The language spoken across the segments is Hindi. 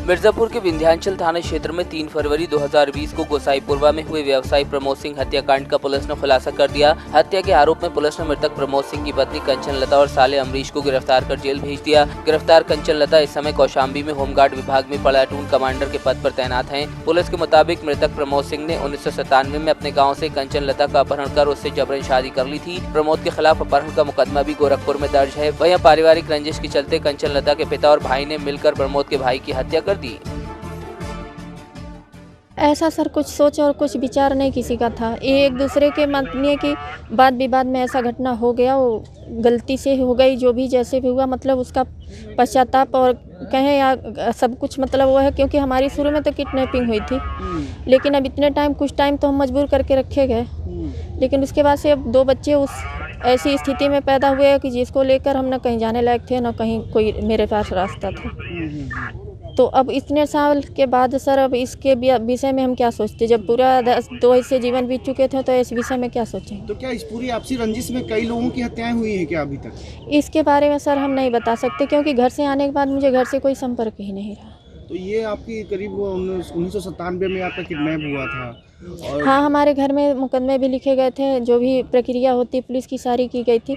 मिर्जापुर के विंध्याचल थाना क्षेत्र में 3 फरवरी 2020 को गोसाईपुरवा में हुए व्यवसायी प्रमोद सिंह हत्याकांड का पुलिस ने खुलासा कर दिया। हत्या के आरोप में पुलिस ने मृतक प्रमोद सिंह की पत्नी कंचन लता और साले अमरीश को गिरफ्तार कर जेल भेज दिया। गिरफ्तार कंचन लता इस समय कौशाम्बी में होमगार्ड विभाग में प्लाटून कमांडर के पद पर तैनात हैं। पुलिस के मुताबिक मृतक प्रमोद सिंह ने 1997 में अपने गाँव से कंचन लता का अपहरण कर उससे जबरन शादी कर ली थी। प्रमोद के खिलाफ अपहरण का मुकदमा भी गोरखपुर में दर्ज है। वहीं पारिवारिक रंजिश के चलते कंचन लता के पिता और भाई ने मिलकर प्रमोद के भाई की हत्या कर दी। ऐसा सर कुछ सोच और कुछ विचार नहीं किसी का था। ये एक दूसरे के मानने की बात विवाद में ऐसा घटना हो गया, वो गलती से हो गई। जो भी जैसे भी हुआ मतलब उसका पश्चाताप और कहें या सब कुछ मतलब वो है, क्योंकि हमारी शुरू में तो किडनैपिंग हुई थी, लेकिन अब इतने टाइम कुछ टाइम तो हम मजबूर करके रखे गए। लेकिन उसके बाद से अब 2 बच्चे उस ऐसी स्थिति में पैदा हुए कि जिसको लेकर हम न कहीं जाने लायक थे न कहीं कोई मेरे पास रास्ता था। तो अब इतने साल के बाद सर अब इसके विषय में हम क्या सोचते, जब पूरा 2 हिस्से जीवन बीत चुके थे तो इस विषय में क्या सोचें। तो क्या इस पूरी आपसी रंजिश में कई लोगों की हत्याएं हुई हैं क्या अभी तक? इसके बारे में सर हम नहीं बता सकते, क्योंकि घर से आने के बाद मुझे घर से कोई संपर्क ही नहीं रहा। तो ये आपकी करीब 1997 में आपका किडनैप हुआ था और हाँ, हमारे घर में मुकदमे भी लिखे गए थे, जो भी प्रक्रिया होती पुलिस की सारी की गई थी।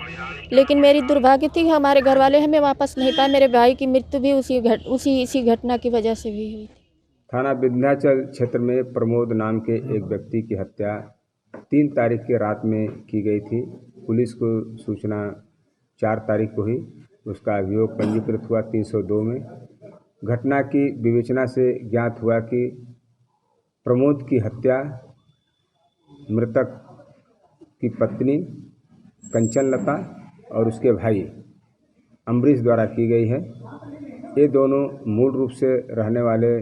लेकिन मेरी दुर्भाग्य थी कि हमारे घर वाले हमें वापस नहीं पाए। मेरे भाई की मृत्यु भी इसी घटना की वजह से भी हुई थी। थाना विंध्याचल क्षेत्र में प्रमोद नाम के एक व्यक्ति की हत्या 3 तारीख की रात में की गई थी। पुलिस को सूचना 4 तारीख को ही उसका अभियोग पंजीकृत हुआ 302 में। घटना की विवेचना से ज्ञात हुआ कि प्रमोद की हत्या मृतक की पत्नी कंचन लता और उसके भाई अमरीश द्वारा की गई है। ये दोनों मूल रूप से रहने वाले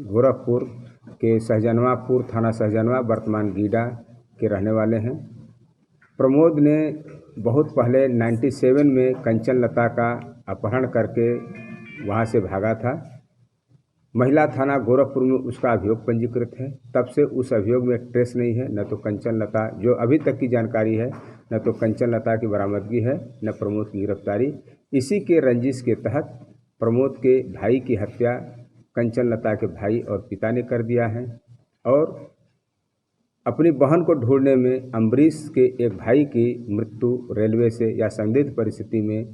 गोरखपुर के सहजनवापुर थाना सहजनवा वर्तमान गीडा के रहने वाले हैं। प्रमोद ने बहुत पहले 97 में कंचन लता का अपहरण करके वहाँ से भागा था। महिला थाना गोरखपुर में उसका अभियोग पंजीकृत है। तब से उस अभियोग में ट्रेस नहीं है, न तो कंचन लता, जो अभी तक की जानकारी है, न तो कंचन लता की बरामदगी है, न प्रमोद की गिरफ्तारी। इसी के रंजिश के तहत प्रमोद के भाई की हत्या कंचन लता के भाई और पिता ने कर दिया है। और अपनी बहन को ढूंढने में अमरीश के एक भाई की मृत्यु रेलवे से या संदिग्ध परिस्थिति में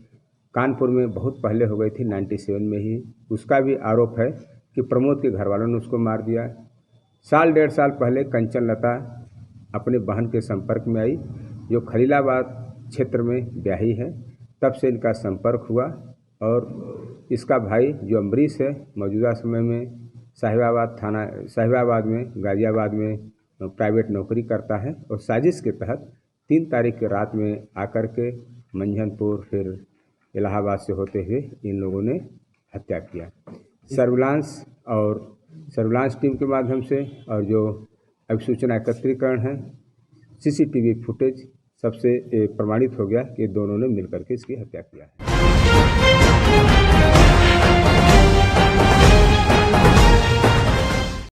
कानपुर में बहुत पहले हो गई थी, 97 में ही। उसका भी आरोप है कि प्रमोद के घर वालों ने उसको मार दिया। साल 1.5 साल पहले कंचन लता अपने बहन के संपर्क में आई, जो खलीलाबाद क्षेत्र में ब्याही है। तब से इनका संपर्क हुआ और इसका भाई जो अमरीश है मौजूदा समय में साहिबाबाद में गाजियाबाद में प्राइवेट नौकरी करता है। और साजिश के तहत 3 तारीख की रात में आकर के मंझनपुर फिर इलाहाबाद से होते हुए इन लोगों ने हत्या किया। सर्विलांस टीम के माध्यम से और जो अभिसूचना एकत्रीकरण है, CCTV फुटेज सबसे प्रमाणित हो गया कि दोनों ने मिलकर के इसकी हत्या किया है।